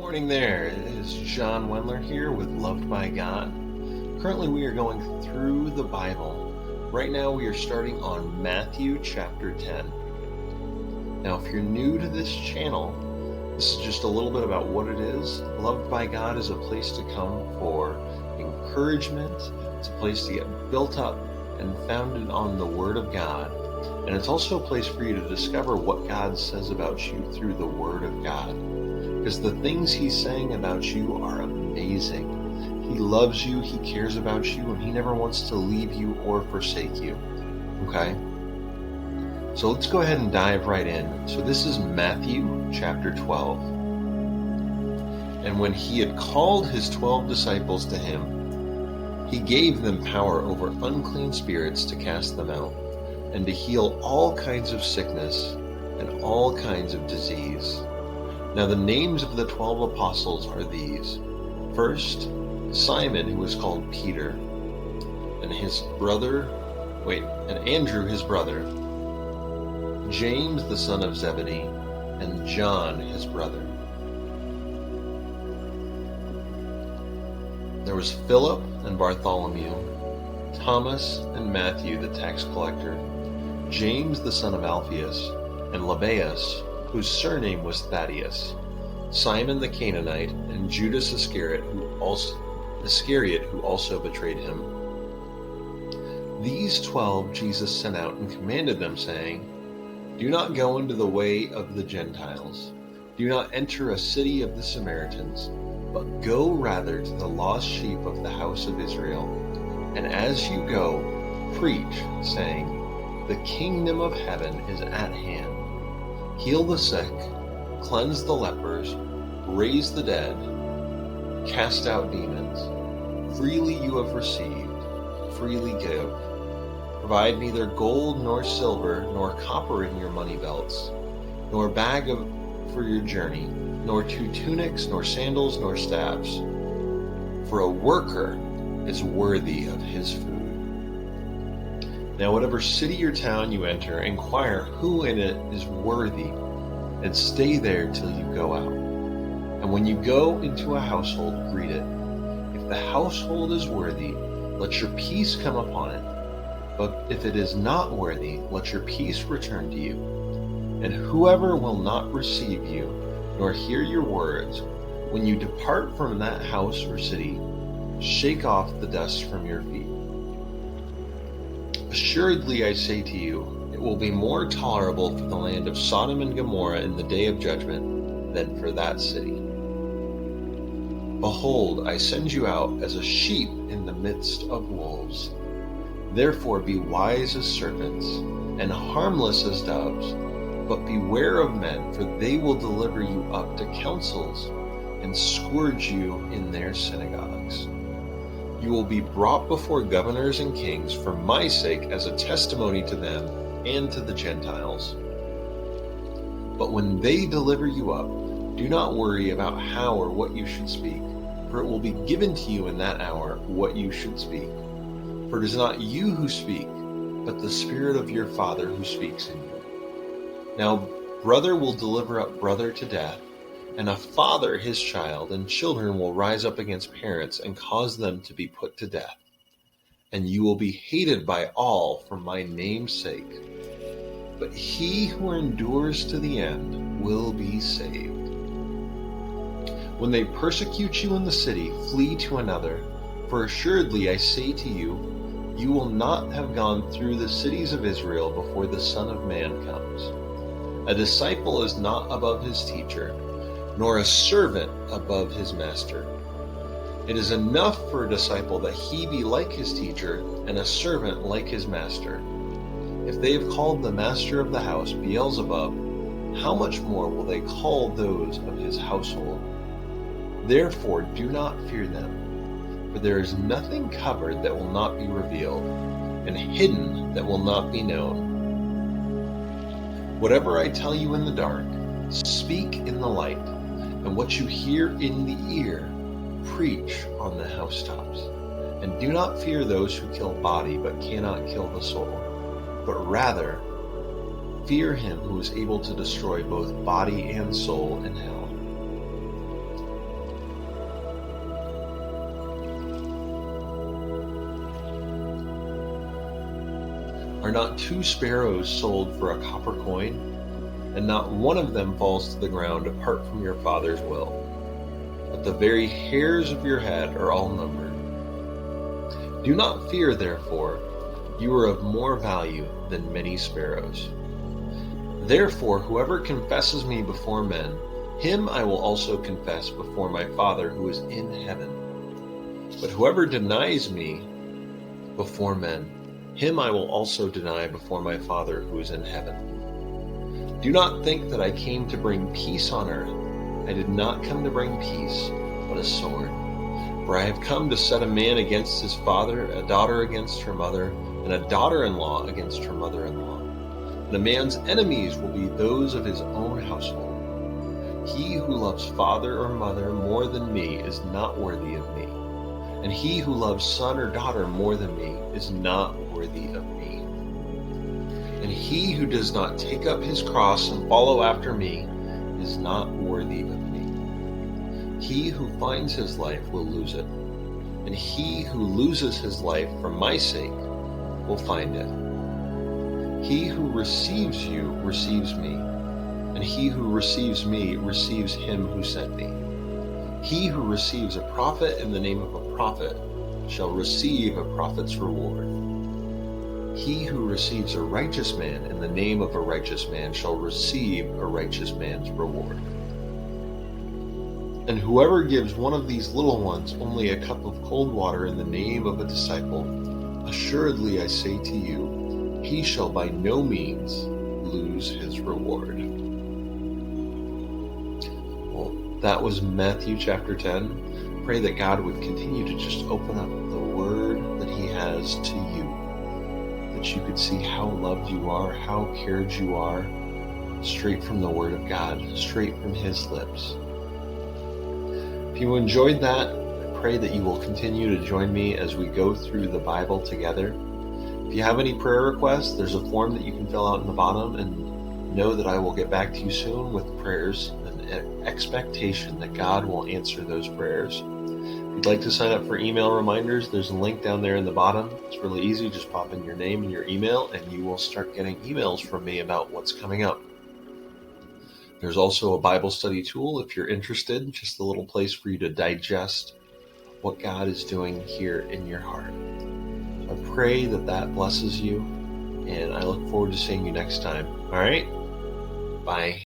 Morning there, it is John Wendler here with Loved by God. Currently we are going through the Bible. Right now we are starting on Matthew chapter 10. Now if you're new to this channel, this is just a little bit about what it is. Loved by God is a place to come for encouragement. It's a place to get built up and founded on the Word of God. And it's also a place for you to discover what God says about you through the Word of God. Because the things He's saying about you are amazing. He loves you, He cares about you, and He never wants to leave you or forsake you. Okay? So let's go ahead and dive right in. So this is Matthew chapter 12. And when He had called His 12 disciples to Him, He gave them power over unclean spirits to cast them out, and to heal all kinds of sickness and all kinds of disease. Now the names of the 12 apostles are these. First, Simon, who was called Peter, and Andrew his brother, James the son of Zebedee, and John his brother. There was Philip and Bartholomew, Thomas and Matthew the tax collector, James the son of Alphaeus, and Lebbaeus, whose surname was Thaddaeus, Simon the Canaanite, and Judas Iscariot, who also betrayed him. These 12 Jesus sent out and commanded them, saying, "Do not go into the way of the Gentiles. Do not enter a city of the Samaritans, but go rather to the lost sheep of the house of Israel. And as you go, preach, saying, the kingdom of heaven is at hand. Heal the sick, cleanse the lepers, raise the dead, cast out demons. Freely you have received, freely give. Provide neither gold nor silver nor copper in your money belts, nor bag for your journey, nor 2 tunics, nor sandals, nor staffs. For a worker is worthy of his food. Now whatever city or town you enter, enquire who in it is worthy, and stay there till you go out. And when you go into a household, greet it. If the household is worthy, let your peace come upon it. But if it is not worthy, let your peace return to you. And whoever will not receive you, nor hear your words, when you depart from that house or city, shake off the dust from your feet. Assuredly I say to you, it will be more tolerable for the land of Sodom and Gomorrah in the day of judgment than for that city. Behold, I send you out as a sheep in the midst of wolves. Therefore be wise as serpents, and harmless as doves, but beware of men, for they will deliver you up to councils, and scourge you in their synagogues. You will be brought before governors and kings for my sake as a testimony to them and to the Gentiles. But when they deliver you up, do not worry about how or what you should speak, for it will be given to you in that hour what you should speak. For it is not you who speak, but the Spirit of your Father who speaks in you. Now brother will deliver up brother to death, and a father his child, and children will rise up against parents and cause them to be put to death. And you will be hated by all for my name's sake. But he who endures to the end will be saved. When they persecute you in the city, flee to another. For assuredly I say to you, you will not have gone through the cities of Israel before the Son of Man comes. A disciple is not above his teacher, nor a servant above his master. It is enough for a disciple that he be like his teacher, and a servant like his master. If they have called the master of the house Beelzebub, how much more will they call those of his household? Therefore do not fear them, for there is nothing covered that will not be revealed, and hidden that will not be known. Whatever I tell you in the dark, speak in the light, and what you hear in the ear, preach on the housetops. And do not fear those who kill body but cannot kill the soul, but rather fear him who is able to destroy both body and soul in hell. Are not 2 sparrows sold for a copper coin? And not one of them falls to the ground apart from your Father's will. But the very hairs of your head are all numbered. Do not fear, therefore, you are of more value than many sparrows. Therefore, whoever confesses me before men, him I will also confess before my Father who is in heaven. But whoever denies me before men, him I will also deny before my Father who is in heaven. Do not think that I came to bring peace on earth. I did not come to bring peace, but a sword. For I have come to set a man against his father, a daughter against her mother, and a daughter-in-law against her mother-in-law. And a man's enemies will be those of his own household. He who loves father or mother more than me is not worthy of me. And he who loves son or daughter more than me is not worthy of me. And he who does not take up his cross and follow after me is not worthy of me. He who finds his life will lose it, and he who loses his life for my sake will find it. He who receives you receives me, and he who receives me receives him who sent me. He who receives a prophet in the name of a prophet shall receive a prophet's reward. He who receives a righteous man in the name of a righteous man shall receive a righteous man's reward. And whoever gives one of these little ones only a cup of cold water in the name of a disciple, assuredly I say to you, he shall by no means lose his reward. Well, that was Matthew chapter 10. Pray that God would continue to just open up the word that he has to you, that you could see how loved you are, how cared you are, straight from the word of God, straight from his lips. If you enjoyed that, I pray that you will continue to join me as we go through the Bible together. If you have any prayer requests, there's a form that you can fill out in the bottom, and know that I will get back to you soon with prayers and an expectation that God will answer those prayers. If you'd like to sign up for email reminders, there's a link down there in the bottom. It's really easy. Just pop in your name and your email, and you will start getting emails from me about what's coming up. There's also a Bible study tool if you're interested, just a little place for you to digest what God is doing here in your heart. I pray that that blesses you, and I look forward to seeing you next time. All right? Bye.